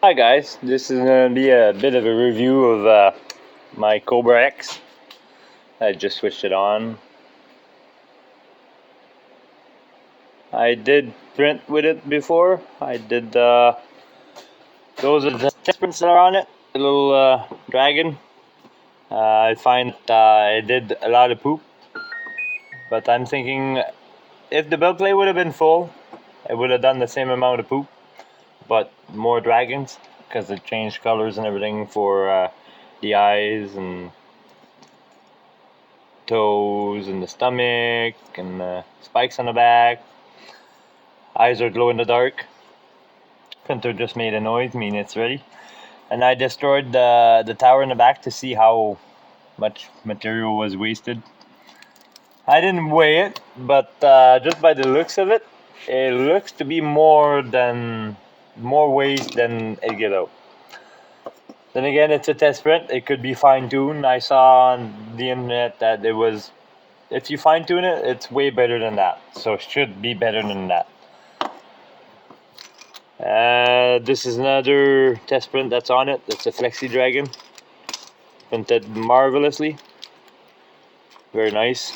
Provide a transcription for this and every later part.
Hi guys, this is going to be a bit of a review of my Kobra X. I just switched it on. I did print with it before. I did those are the test prints that are on it. The little dragon. I find I did a lot of poop, but I'm thinking if the build plate would have been full, I would have done the same amount of poop, but more dragons, because it changed colors and everything for the eyes and toes and the stomach and the spikes on the back. Eyes are glow in the dark. Printer just made a noise, meaning it's ready. And I destroyed the tower in the back to see how much material was wasted. I didn't weigh it, but just by the looks of it, it looks to be more waste than it get out. Then again, it's a test print. It could be fine-tuned. I saw on the internet that it was, if you fine-tune it, it's way better than that. So it should be better than that. This is another test print that's on it. It's a Flexi Dragon. Printed marvelously. Very nice.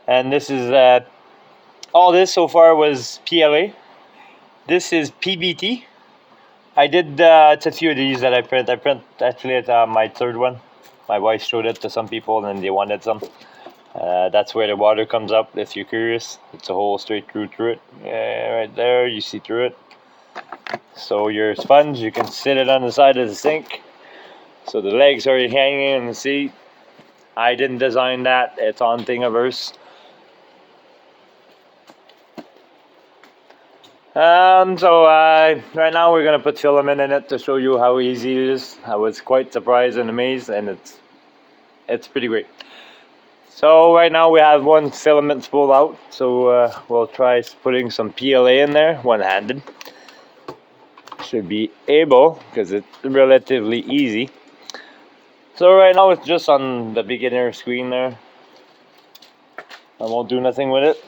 And this is, all this so far was PLA. This is PBT. I did, it's a few of these that I print. I print actually at my third one. My wife showed it to some people and they wanted some. That's where the water comes up if you're curious. It's a hole straight through it. Right there, you see through it. So your sponge, you can sit it on the side of the sink. So the legs are hanging in the seat. I didn't design that. It's on Thingiverse. Right now we're gonna put filament in it to show you how easy it is. I was quite surprised and amazed, and it's pretty great. So right now we have one filament spool out. So we'll try putting some PLA in there, one-handed. Should be able, because it's relatively easy. So right now it's just on the beginner screen there. I won't do nothing with it.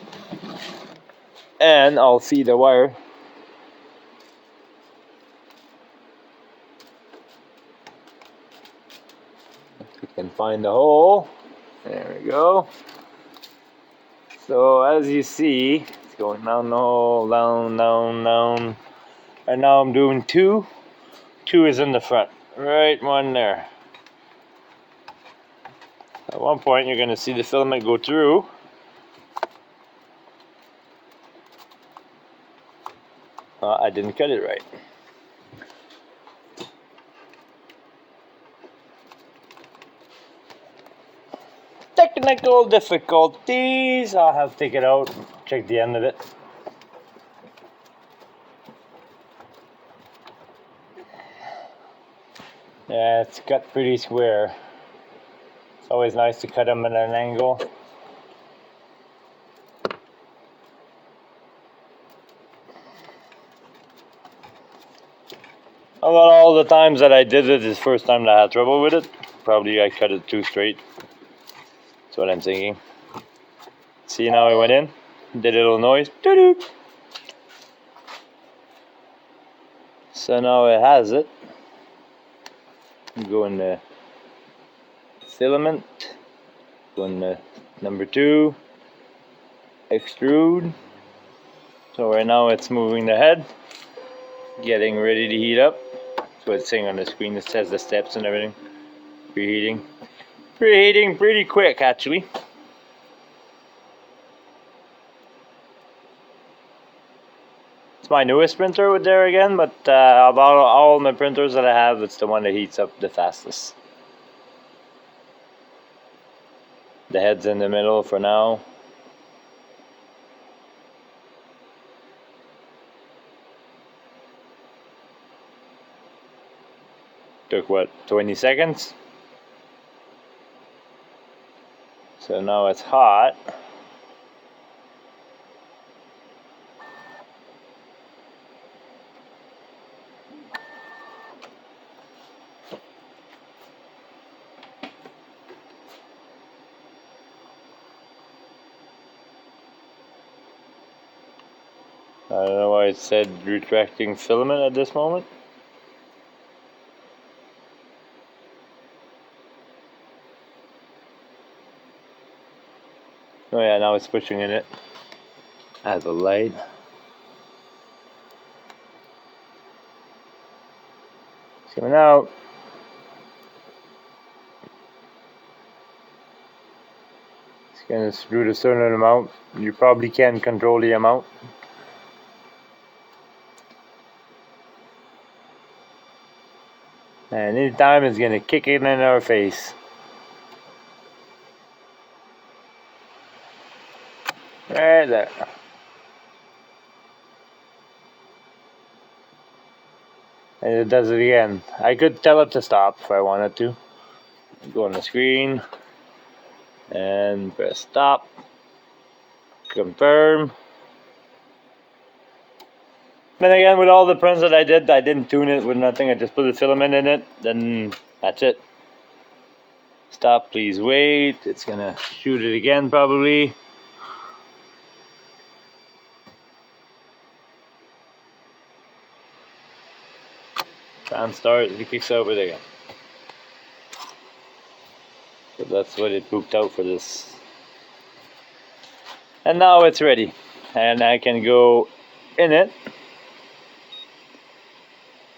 And I'll feed the wire. If we can find the hole. There we go. So as you see, it's going down the hole, down. Right now I'm doing two. Two is in the front. Right one there. At one point you're going to see the filament go through. I didn't cut it right. Technical difficulties. I'll have to take it out, check the end of it. Yeah, it's cut pretty square. It's always nice to cut them at an angle. About all the times that I did it, this first time that I had trouble with it. Probably I cut it too straight. That's what I'm thinking. See, now I went in, did a little noise. Doo-doo. So now it has it. Go in the filament. Go in the number 2. Extrude. So right now it's moving the head. Getting ready to heat up. That's what it's saying on the screen. It says the steps and everything. Preheating. Preheating pretty quick actually. It's my newest printer there again, but about all my printers that I have, it's the one that heats up the fastest. The head's in the middle for now. Took what, 20 seconds? So now it's hot. I don't know why it said retracting filament at this moment. Oh yeah, now it's pushing in it. As a light. It's coming out. It's gonna screw a certain amount. You probably can control the amount. And anytime it's gonna kick it in our face. Right there. And it does it again. I could tell it to stop if I wanted to. Go on the screen and press stop. Confirm. Then again, with all the prints that I didn't tune it with nothing. I just put the filament in it. Then that's it. Stop, please wait. It's gonna shoot it again probably. And start, it kicks over again. So that's what it pooped out for this. And now it's ready. And I can go in it.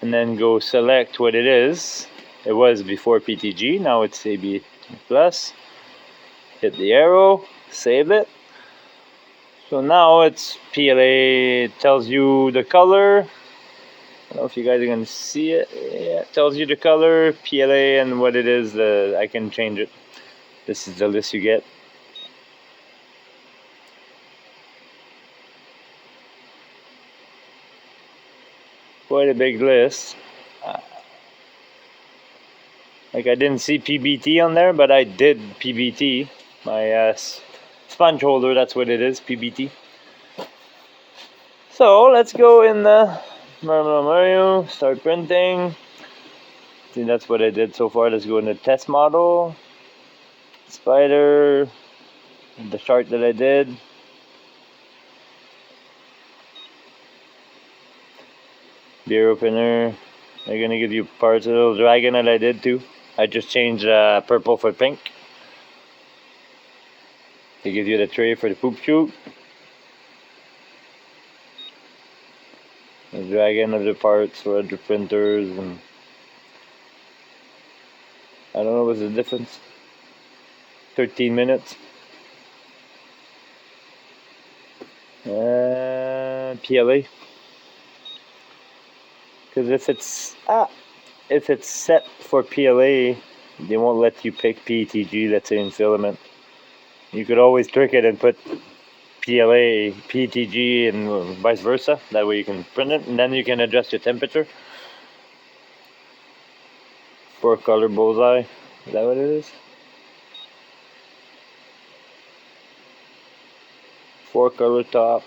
And then go select what it is. It was before PTG, now it's AB+. Hit the arrow, save it. So now it's PLA, it tells you the color. I don't know if you guys are going to see it. Yeah, it tells you the color, PLA, and what it is. I can change it. This is the list you get. Quite a big list. Like I didn't see PBT on there, but I did PBT. My sponge holder, that's what it is, PBT. So let's go in the Mario, start printing. I think that's what I did so far. Let's go in the test model. Spider, the chart that I did. Beer opener. They're gonna give you parts of the little dragon that I did too. I just changed purple for pink. They give you the tray for the poop chute. The dragon of the parts for the printers, and I don't know what's the difference. 13 minutes. PLA. Because if it's set for PLA, they won't let you pick PETG, let's say in filament. You could always trick it and put PLA, PETG, and vice versa. That way you can print it, and then you can adjust your temperature. 4-color bullseye. Is that what it is? 4-color top.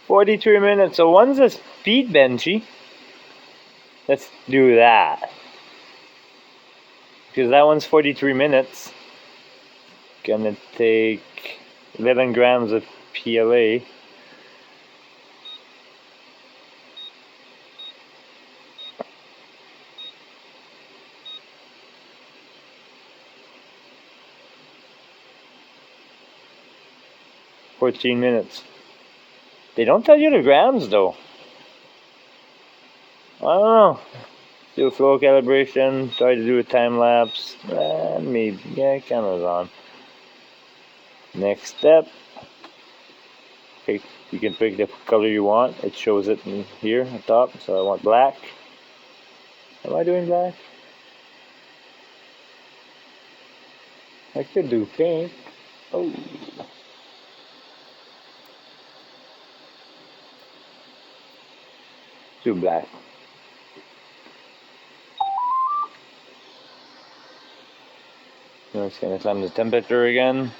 $43 minutes. So one's a speed benchy. Let's do that. Because that one's 43 minutes. Gonna take 11 grams of PLA. $14 minutes. They don't tell you the grams though. I don't know. Do a flow calibration, try to do a time lapse. Maybe. Yeah, camera's on. Next step. Okay, you can pick the color you want. It shows it in here at top. So I want black. Am I doing black? I could do pink. Oh. Do black. Now it's gonna climb the temperature again.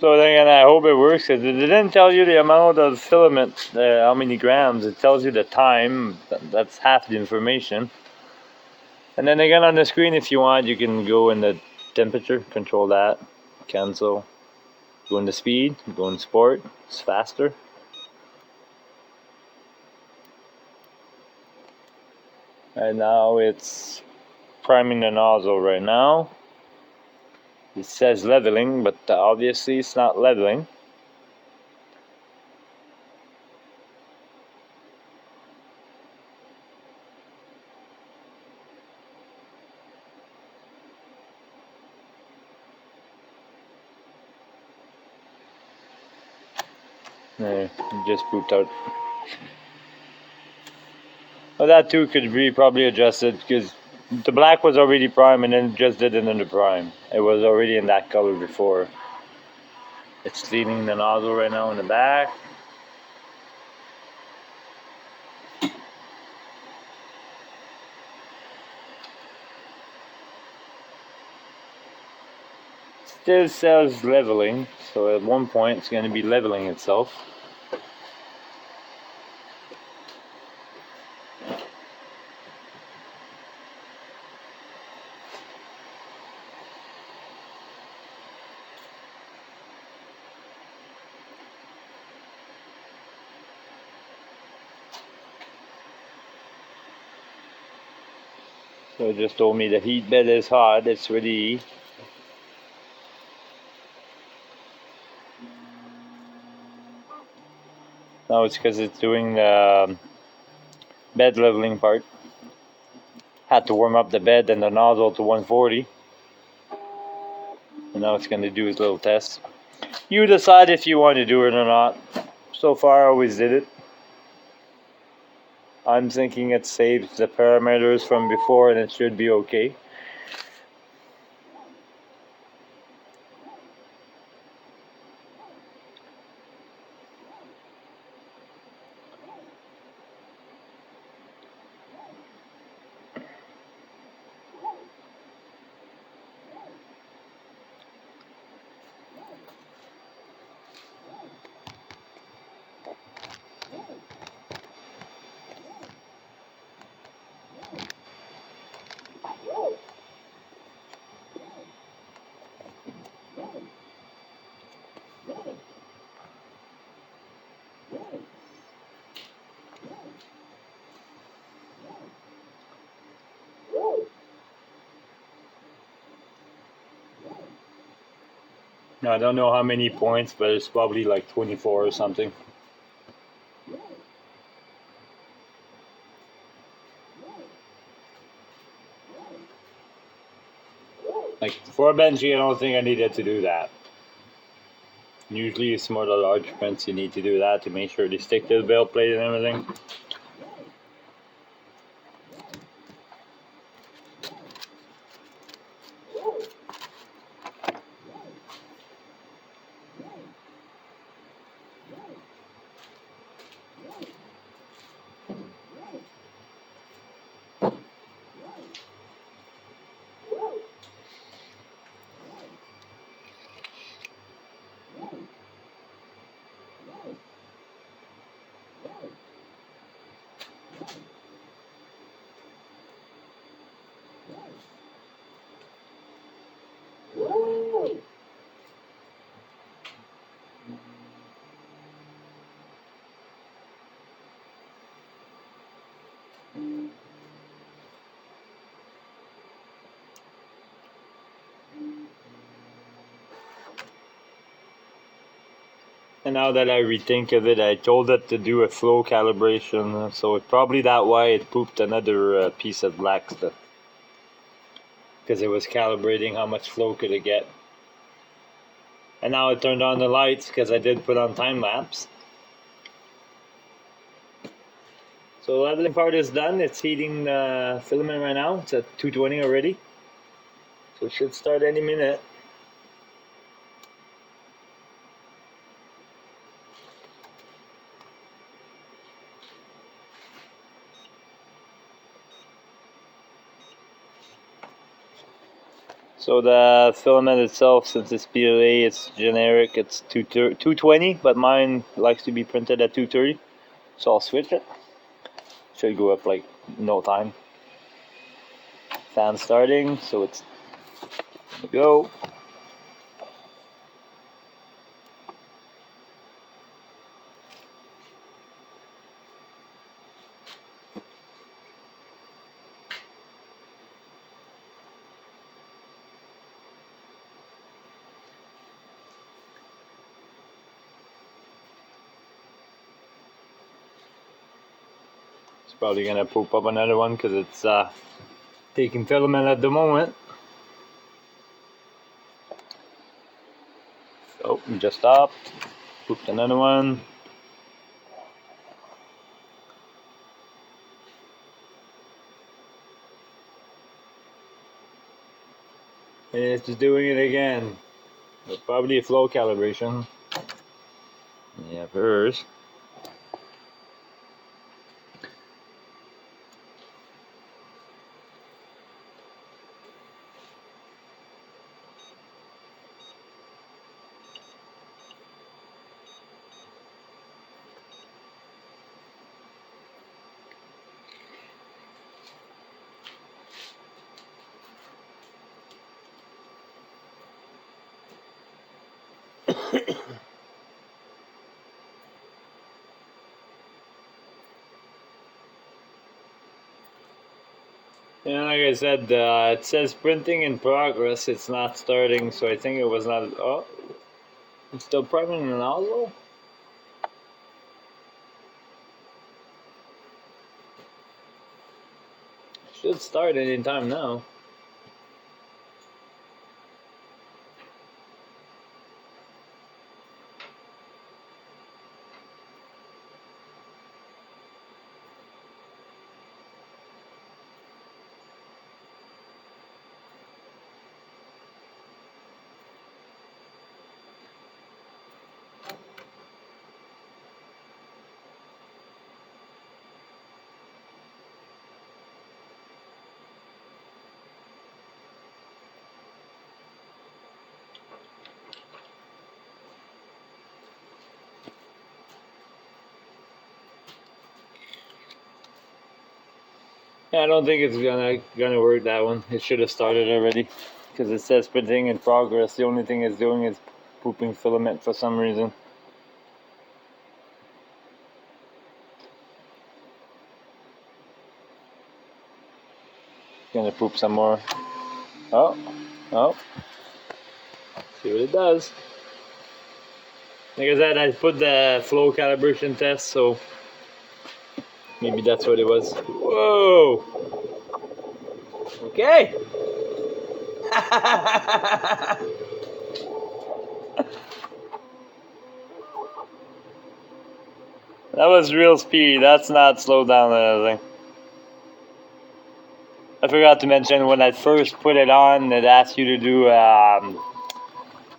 So then I hope it works, because it didn't tell you the amount of filament, how many grams. It tells you the time. That's half the information. And then again on the screen, if you want, you can go in the temperature, control that, cancel, go into speed, go in sport, it's faster. And now it's priming the nozzle right now. It says leveling, but obviously it's not leveling. It just pooped out. Well, that too could be probably adjusted, because the black was already prime and then just did it in the prime. It was already in that color before. It's cleaning the nozzle right now in the back. Still says leveling, so at one point it's going to be leveling itself. So it just told me the heat bed is hot, it's ready. Now it's because it's doing the bed leveling part. Had to warm up the bed and the nozzle to 140. And now it's going to do its little test. You decide if you want to do it or not. So far I always did it. I'm thinking it saves the parameters from before and it should be okay. Now, I don't know how many points, but it's probably like 24 or something. Like for a Benji, I don't think I needed to do that. Usually it's more the large prints you need to do that to make sure they stick to the belt plate and everything. And now that I rethink of it, I told it to do a flow calibration, so it's probably that why it pooped another piece of black stuff. Because it was calibrating how much flow could it get. And now I turned on the lights because I did put on time lapse. So the leveling part is done. It's heating the filament right now. It's at 220 already. So it should start any minute. So the filament itself, since it's PLA, it's generic, it's 220, but mine likes to be printed at 230. So I'll switch it. Should go up like no time. Fan starting, so it's go. It's probably gonna poop up another one because it's taking filament at the moment. Oh, just stopped. Pooped another one. It's doing it again. Probably a flow calibration. Yeah, hers. Yeah, like I said, it says printing in progress. It's not starting, so I think it was not. Oh, it's still priming the nozzle. Should start any time now. Yeah, I don't think it's gonna work, that one. It should have started already, because it says printing in progress. The only thing it's doing is pooping filament for some reason. Gonna poop some more. Oh, oh. See what it does. Like I said, I put the flow calibration test, so maybe that's what it was. Whoa! Okay! That was real speed. That's not slowed down or anything. I forgot to mention, when I first put it on, it asked you to do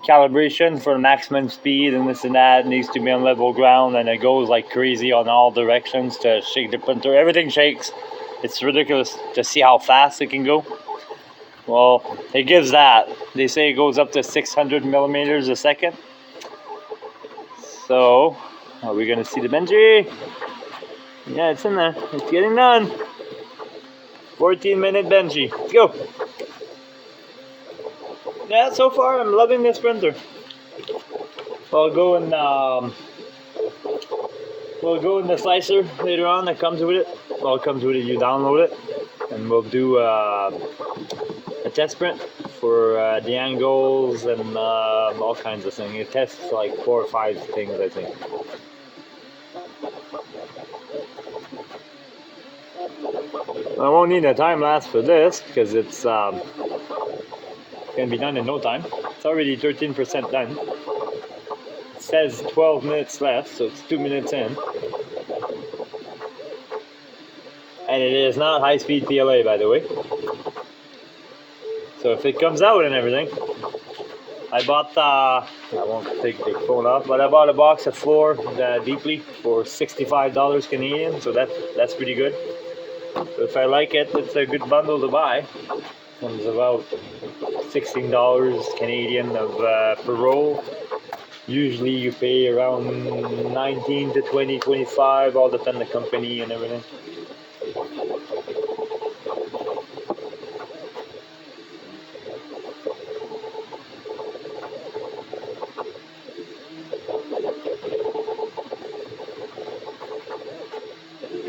calibration for maximum speed and this and that. It needs to be on level ground, and it goes like crazy on all directions to shake the printer. Everything shakes. It's ridiculous to see how fast it can go. Well, it gives that. They say it goes up to 600 millimeters a second. So, are we gonna see the Benji? Yeah, it's in there. It's getting done. 14-minute Benji. Let's go. Yeah, so far I'm loving this printer. I'll go and we'll go in the slicer later on that comes with it. Well, it comes with it. You download it, and we'll do a test print for the angles and all kinds of things. It tests like 4 or 5 things, I think. I won't need a time lapse for this because it's gonna be done in no time. It's already 13% done. It says 12 minutes left, so it's 2 minutes in. And it is not high-speed PLA, by the way. So if it comes out and everything, I bought, I won't take the phone off, but I bought a box of floor deeply for $65 Canadian, so that's pretty good. So if I like it, it's a good bundle to buy. Comes about $6 $16 Canadian of per roll. Usually you pay around 19 to 20, 25, all depend on the company and everything.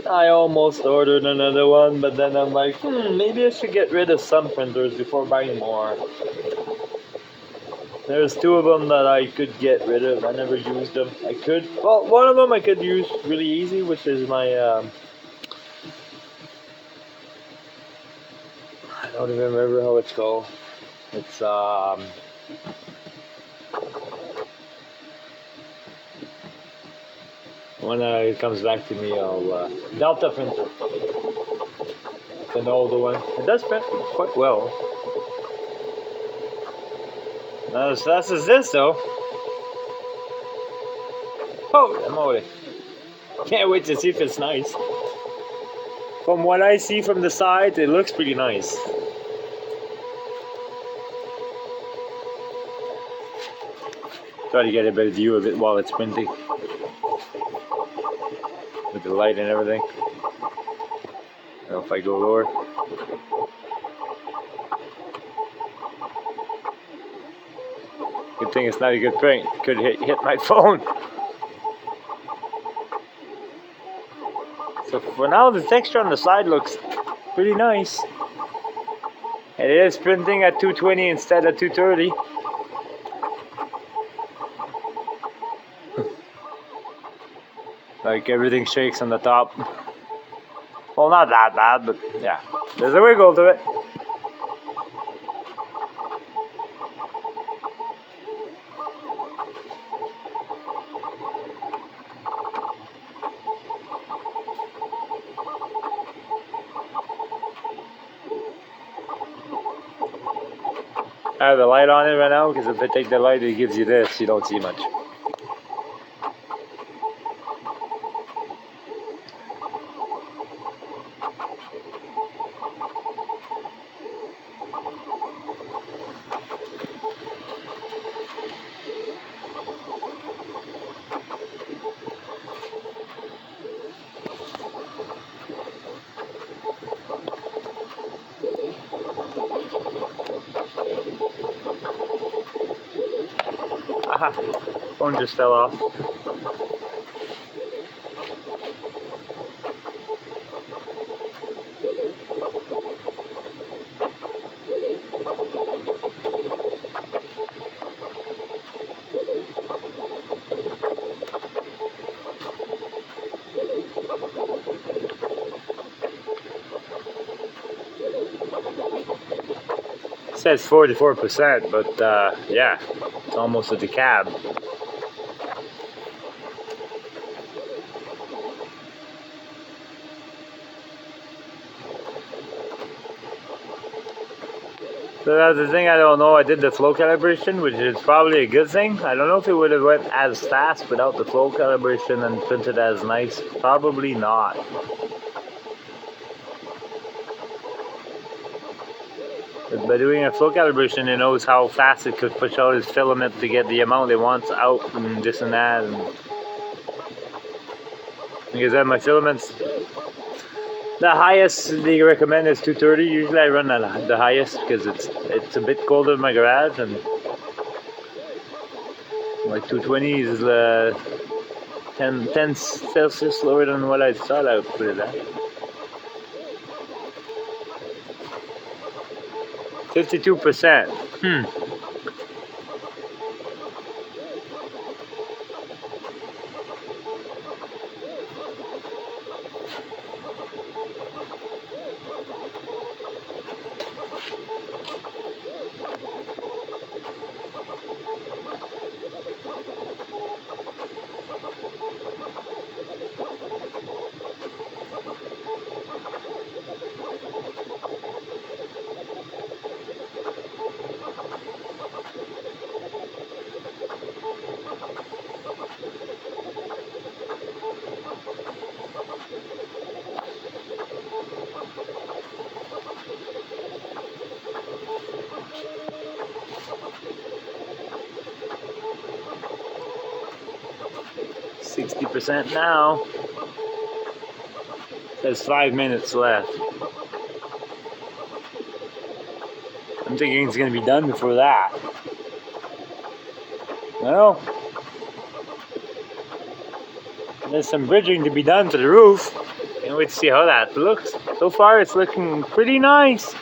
I almost ordered another one, but then I'm like, maybe I should get rid of some printers before buying more. There's two of them that I could get rid of. I never used them. I could. Well, one of them I could use really easy, which is my. I don't even remember how it's called. It's when it comes back to me, I'll Delta printer. It's an older one. It does print quite well. Not as fast as this though. Holy moly! Can't wait to see if it's nice. From what I see from the side, it looks pretty nice. Try to get a better view of it while it's printing. With the light and everything. I don't know if I go lower. Good thing it's not a good print. Could hit my phone. So for now, the texture on the side looks pretty nice. It is printing at 220 instead of 230. Like everything shakes on the top. Well, not that bad, but yeah, there's a wiggle to it. I have the light on it right now because if I take the light, it gives you this. You don't see much. Aha, phone just fell off. It says 44%, but yeah, it's almost a decab. So that's the thing, I don't know. I did the flow calibration, which is probably a good thing. I don't know if it would have went as fast without the flow calibration and printed as nice. Probably not. But by doing a flow calibration, it knows how fast it could push out its filament to get the amount it wants out and this and that. And because then my filaments, the highest they recommend is 230. Usually I run the highest because it's a bit colder in my garage, and like 220 is 10 Celsius lower than what I thought I would put it at. 52%. 60% now. There's 5 minutes left. I'm thinking it's gonna be done before that. Well, there's some bridging to be done to the roof. Can't wait to see how that looks. So far it's looking pretty nice.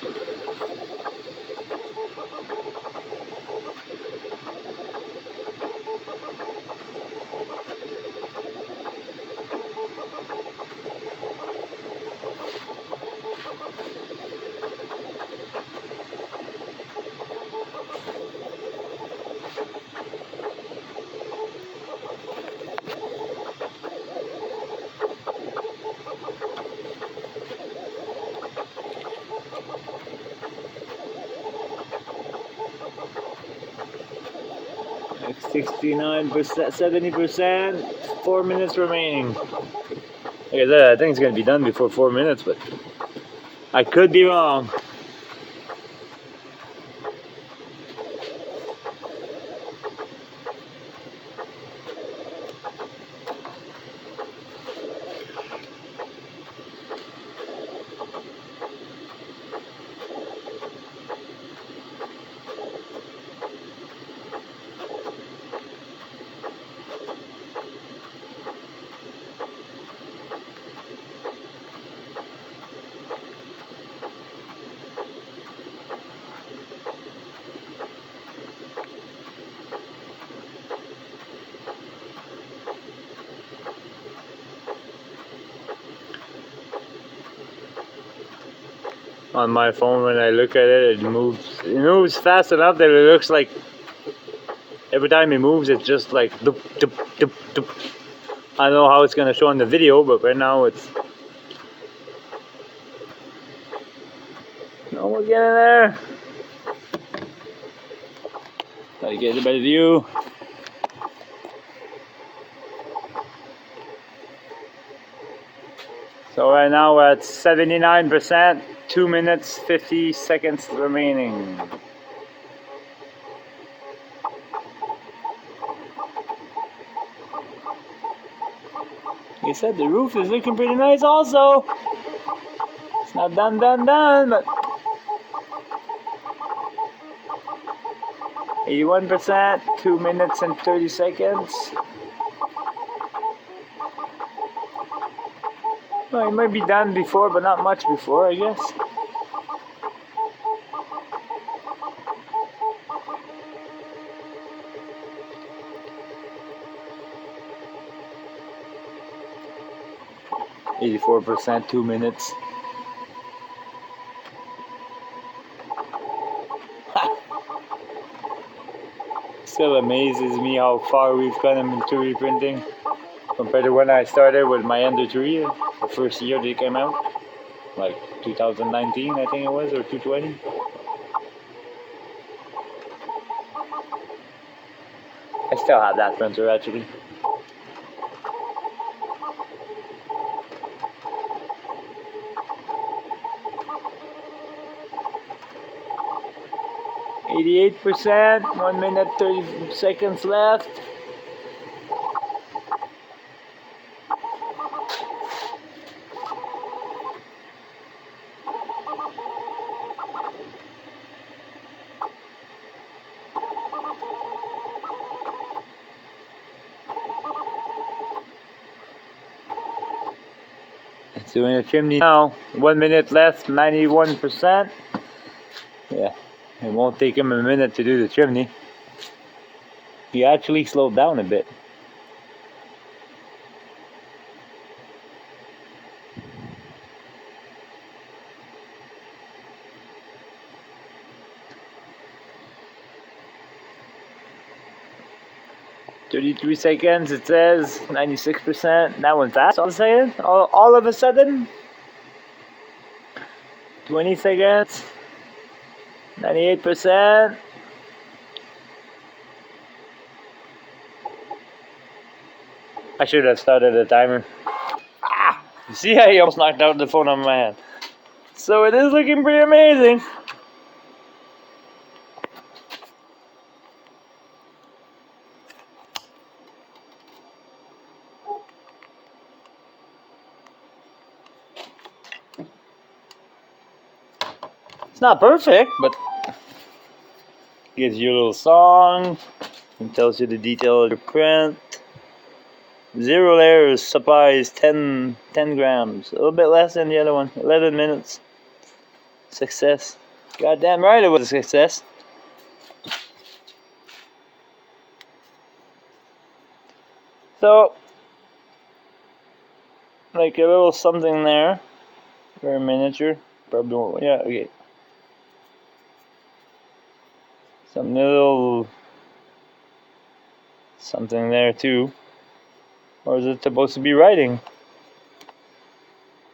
Like 69%, 70%, 4 minutes remaining. Like I said, I think it's gonna be done before 4 minutes, but I could be wrong. On my phone, when I look at it, it moves fast enough that it looks like every time it moves, it's just like doop, doop, doop, doop. I don't know how it's gonna show in the video, but right now it's. No, we're getting there. Gotta get a better view. So right now we're at 79%, 2 minutes, 50 seconds remaining. Like I said, the roof is looking pretty nice also. It's not done, but 81%, 2 minutes and 30 seconds. Well, it might be done before, but not much before, I guess. %, 2 minutes. Still amazes me how far we've come in 3D printing compared to when I started with my Ender 3, the first year they came out, like 2019 I think it was, or 2020. I still have that printer actually. %, 1 minute 30 seconds left. It's doing a chimney now. 1 minute left, 91%. Yeah, it won't take him a minute to do the chimney. He actually slowed down a bit. "33 seconds," it says. 96%. That went fast all of a sudden. All of a sudden. 20 seconds. 98%. I should have started the timer. Ah! You see how he almost knocked out the phone on my hand. So it is looking pretty amazing. It's not perfect, but gives you a little song and tells you the detail of the print. 0 layers, supplies 10 grams, a little bit less than the other one. 11 minutes. Success. Goddamn right it was a success. So, like a little something there. Very miniature. Probably won't, yeah, okay. Some little something there too. Or is it supposed to be writing?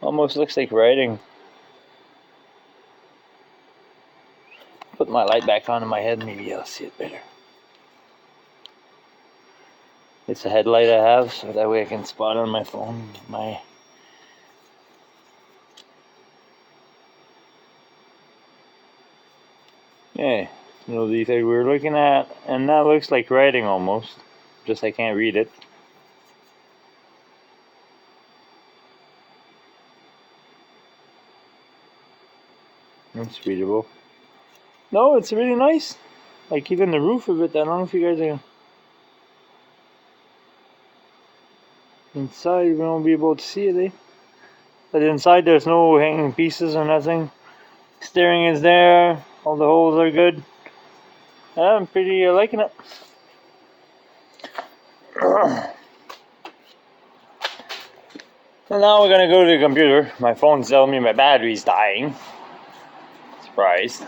Almost looks like writing. Put my light back on in my head, maybe I'll see it better. It's a headlight I have, so that way I can spot on my phone. Yeah, little defect we're looking at, and that looks like writing almost. Just I can't read it. It's readable. No, it's really nice. Like even the roof of it, I don't know if you guys are... Inside we won't be able to see it, eh? But inside there's no hanging pieces or nothing. Steering is there, all the holes are good. I'm pretty liking it. So now we're gonna go to the computer. My phone's telling me my battery's dying. Surprise.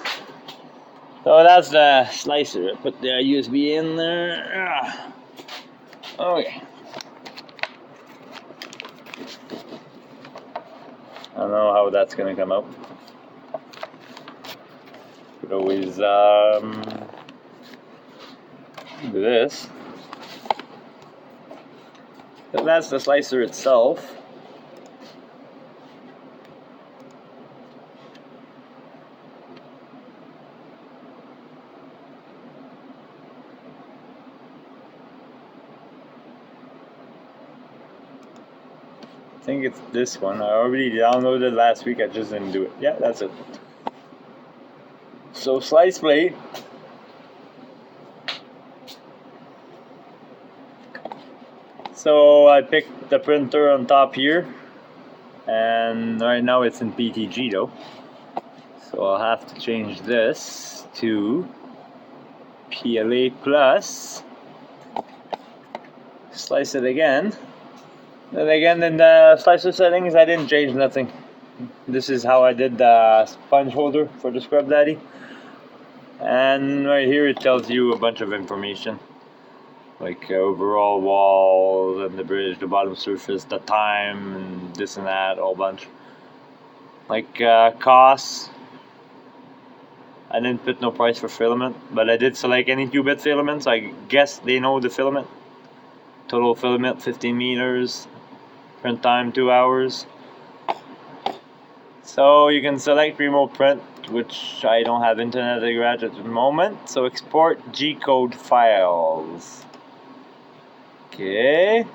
So that's the slicer. I put the USB in there. Okay. I don't know how that's gonna come out. Could always do this. So that's the slicer itself. I think it's this one. I already downloaded last week, I just didn't do it. Yeah, that's it. So slice plate. So I picked the printer on top here, and right now it's in PTG though. So I'll have to change this to PLA plus. Slice it again. Then again, in the slicer settings, I didn't change nothing. This is how I did the sponge holder for the Scrub Daddy. And right here it tells you a bunch of information. Like overall walls and the bridge, the bottom surface, the time, and this and that, a whole bunch. Like costs. I didn't put no price for filament, but I did select Anycubic filaments. I guess they know the filament. Total filament 15 meters. Print time 2 hours. So you can select remote print, which I don't have internet at the garage at the moment. So export G-code files. Okay.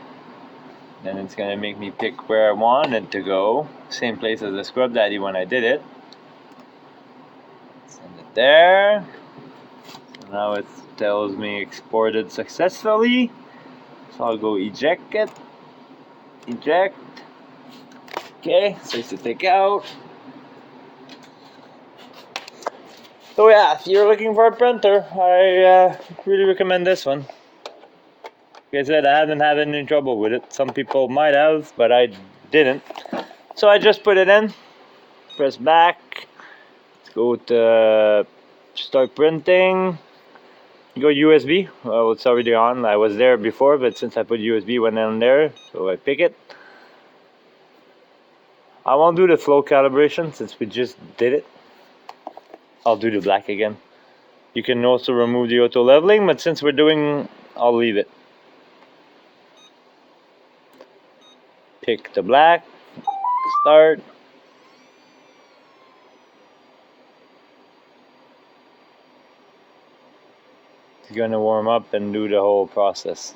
Then it's gonna make me pick where I want it to go. Same place as the Scrub Daddy when I did it. Send it there. So now it tells me exported successfully. So I'll go eject it. Eject. Okay, so to take out. So yeah, if you're looking for a printer, I really recommend this one. Like I said, I haven't had any trouble with it. Some people might have, but I didn't. So I just put it in, press back, let's go to start printing. Go USB. Well, it's already on. I was there before, but since I put USB, went in there, so I pick it. I won't do the flow calibration since we just did it. I'll do the black again. You can also remove the auto leveling, but since we're doing, I'll leave it. Pick the black, start. It's gonna warm up and do the whole process.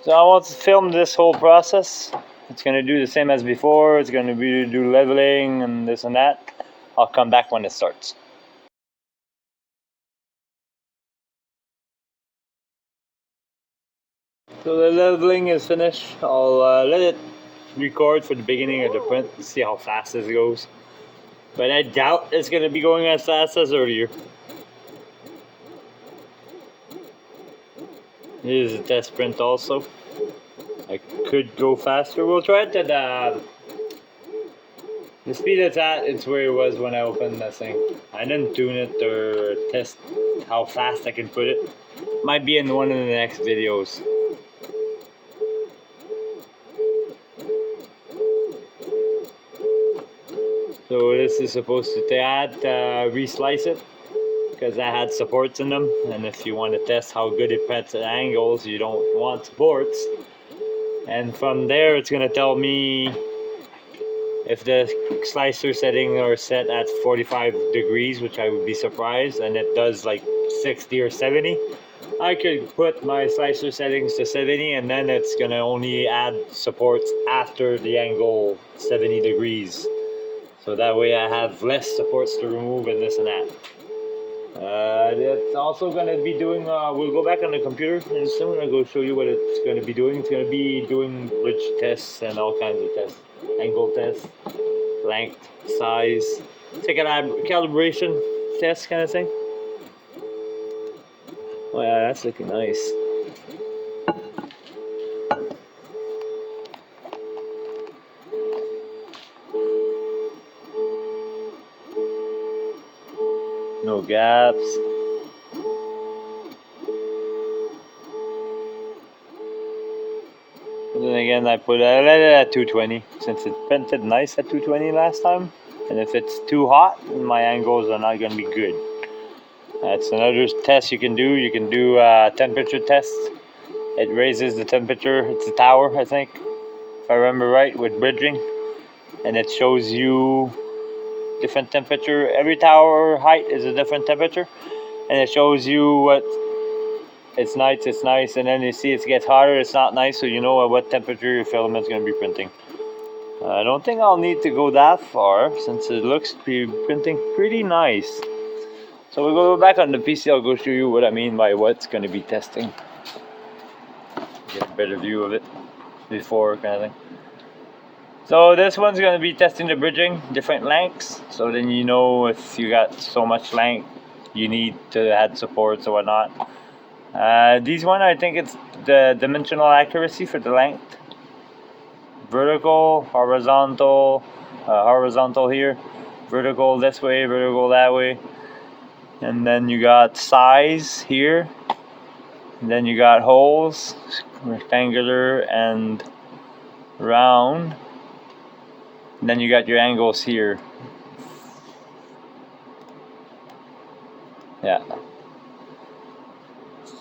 So I want to film this whole process. It's going to do the same as before. It's going to be do leveling and this and that. I'll come back when it starts. So the leveling is finished. I'll let it record for the beginning of the print, see how fast this goes. But I doubt it's going to be going as fast as earlier. Here's a test print also. I could go faster. We'll try it at the speed it's at. It's where it was when I opened this thing. I didn't tune it or test how fast I can put it. Might be in one of the next videos. So this is supposed to re-slice it because I had supports in them, and if you want to test how good it prints at angles, you don't want supports. And from there it's going to tell me if the slicer settings are set at 45 degrees, which I would be surprised, and it does like 60 or 70. I could put my slicer settings to 70, and then it's going to only add supports after the angle 70 degrees. So that way I have less supports to remove and this and that. It's also going to be doing, we'll go back on the computer and soon I'll go show you what it's going to be doing. It's going to be doing bridge tests and all kinds of tests. Angle tests, length, size. It's like a calibration test kind of thing. Oh yeah, that's looking nice. No gaps. And then again, I let it at 220 since it printed nice at 220 last time. And if it's too hot, my angles are not going to be good. That's another test you can do. You can do a temperature test. It raises the temperature. It's a tower, I think, if I remember right, with bridging. And it shows you different temperature. Every tower height is a different temperature. And it shows you what it's nice, and then you see it gets hotter, it's not nice, so you know at what temperature your filament's going to be printing. I don't think I'll need to go that far since it looks to be printing pretty nice. So we'll go back on the PC. I'll go show you what I mean by what's going to be testing. Get a better view of it before kind of thing. So this one's going to be testing the bridging, different lengths. So then you know if you got so much length, you need to add supports or whatnot. These one, I think it's the dimensional accuracy for the length. Vertical, horizontal, horizontal here, vertical this way, vertical that way. And then you got size here. And then you got holes, rectangular and round. And then you got your angles here. Yeah.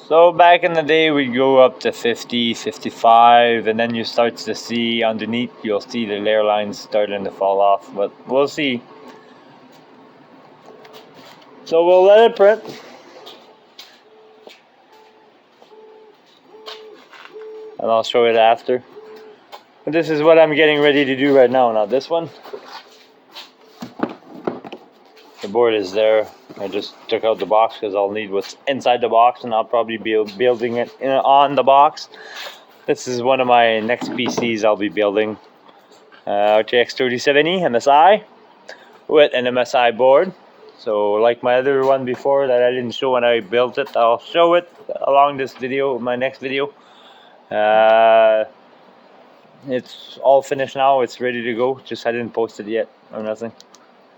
So back in the day we'd go up to 50, 55, and then you start to see underneath, you'll see the layer lines starting to fall off, but we'll see. So we'll let it print. And I'll show it after. But this is what I'm getting ready to do right now, not this one. The board is there. I just took out the box because I'll need what's inside the box, and I'll probably be building it on the box. This is one of my next PCs I'll be building. RTX 3070 MSI with an MSI board. So like my other one before that I didn't show when I built it, I'll show it along this video, my next video. It's all finished now. It's ready to go. Just I didn't post it yet or nothing.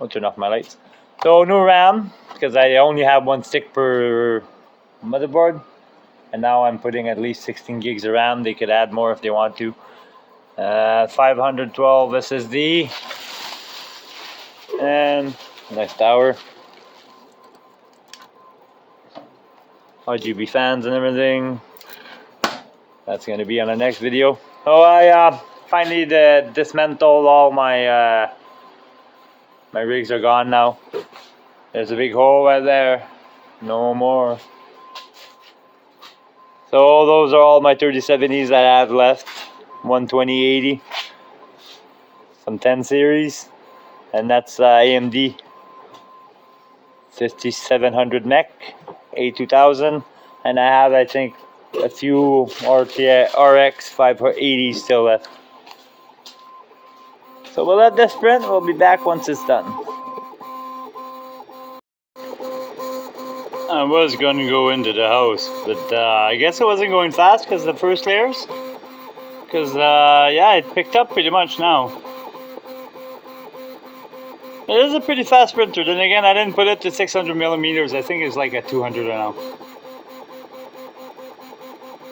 I'll turn off my lights. So no RAM because I only have one stick per motherboard, and now I'm putting at least 16 gigs of RAM. They could add more if they want to. 512 SSD and nice tower. RGB fans and everything. That's going to be on the next video. Oh, I finally dismantled all my my rigs are gone now. There's a big hole right there. No more. So those are all my 3070s that I have left. 12080, some 10 series, and that's AMD 5700 mech, A2000, and I have, I think, a few RX 580 still left. So we'll let this print. We'll be back once it's done. I was going to go into the house, but I guess it wasn't going fast because the first layers. Because yeah, it picked up pretty much now. It is a pretty fast printer. Then again, I didn't put it to 600 millimeters. I think it's like at 200 now.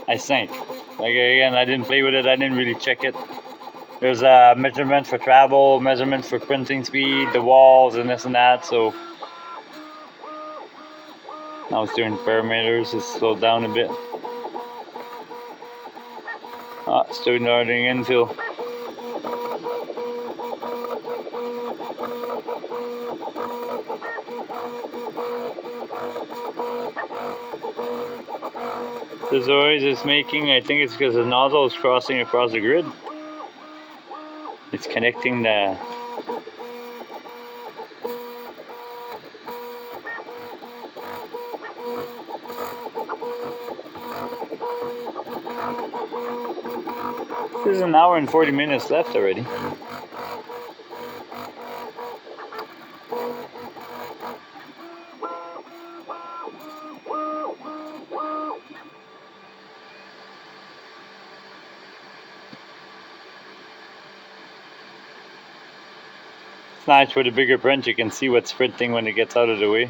I think. Like again, I didn't play with it. I didn't really check it. There's a measurement for travel, measurement for printing speed, the walls, and this and that. So now it's doing parameters. It's slowed down a bit. Still starting infill. This noise it's making, I think it's because the nozzle is crossing across the grid. It's connecting the... There's an hour and 40 minutes left already. It's nice for the bigger print, you can see what's printing when it gets out of the way.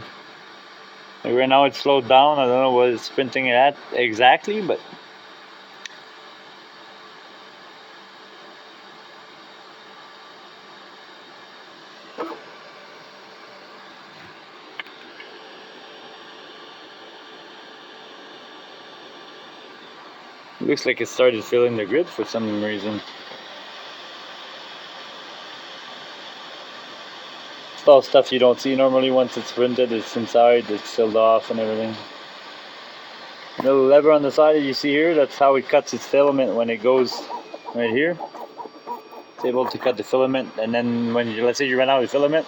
Like right now it's slowed down, I don't know what it's printing it at exactly, but it looks like it started filling the grid for some reason. It's all stuff you don't see normally once it's printed. It's inside, it's sealed off and everything. The little lever on the side you see here, that's how it cuts its filament when it goes right here. It's able to cut the filament, and then when you, let's say you run out of filament,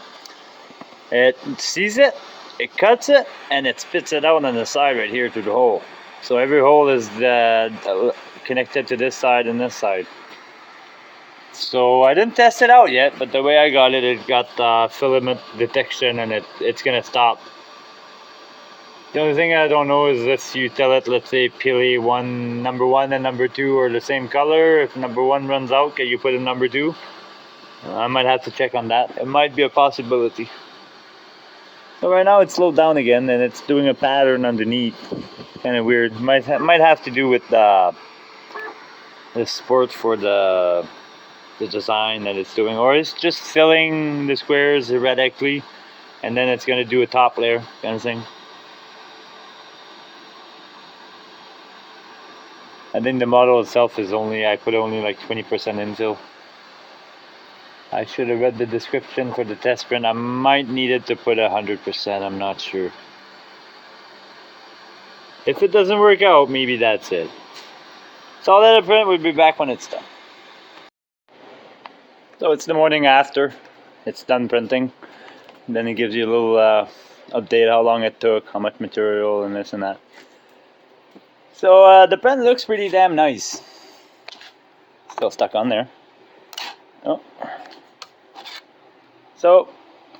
it sees it, it cuts it, and it spits it out on the side right here through the hole. So every hole is connected to this side and this side. So I didn't test it out yet, but the way I got it, it got filament detection, and it's gonna stop. The only thing I don't know is if you tell it, let's say Pili number one and number two are the same color. If number one runs out, can you put in number two? I might have to check on that. It might be a possibility. So right now it's slowed down again, and it's doing a pattern underneath. Kind of weird. Might have to do with the support for the design that it's doing, or it's just filling the squares erratically, and then it's going to do a top layer kind of thing. I think the model itself is I put only like 20% infill. I should have read the description for the test print. I might need it to put 100%, I'm not sure. If it doesn't work out, maybe that's it. So I'll let it print, we'll be back when it's done. So it's the morning after it's done printing. And then it gives you a little update how long it took, how much material, and this and that. So the print looks pretty damn nice. Still stuck on there. Oh. So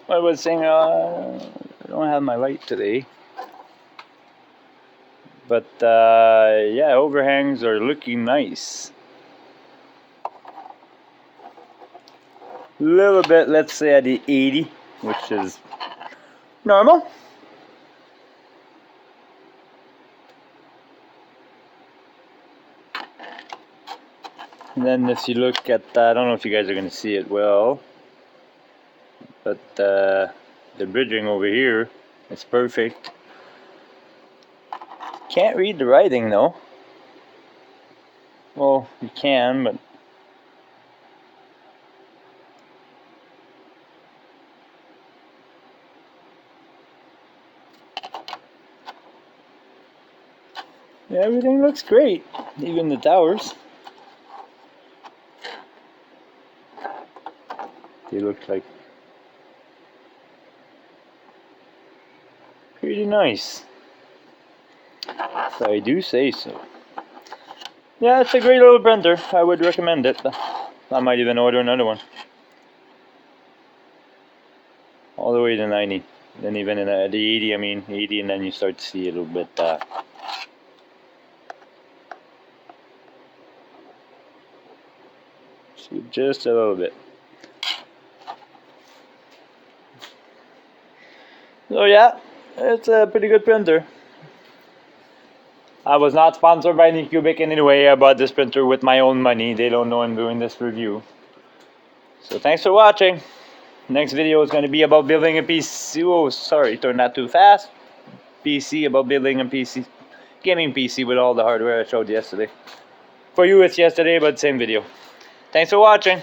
I was saying, I don't have my light today. But yeah, overhangs are looking nice. A little bit, let's say at the 80, which is normal. And then if you look at, I don't know if you guys are going to see it well, but the bridging over here is perfect. Can't read the writing though. Well, you can, but Everything looks great, even the towers. They look like pretty nice, if I do say so. Yeah, it's a great little printer. I would recommend it. I might even order another one. All the way to 90. Then even in the 80, I mean 80, and then you start to see a little bit just a little bit. So yeah, it's a pretty good printer. I was not sponsored by Anycubic in any way. I bought this printer with my own money. They don't know I'm doing this review. So thanks for watching. Next video is going to be about building a PC. Oh, sorry, turned that too fast. PC, about building a PC. Gaming PC with all the hardware I showed yesterday. For you it's yesterday, but same video. Thanks for watching.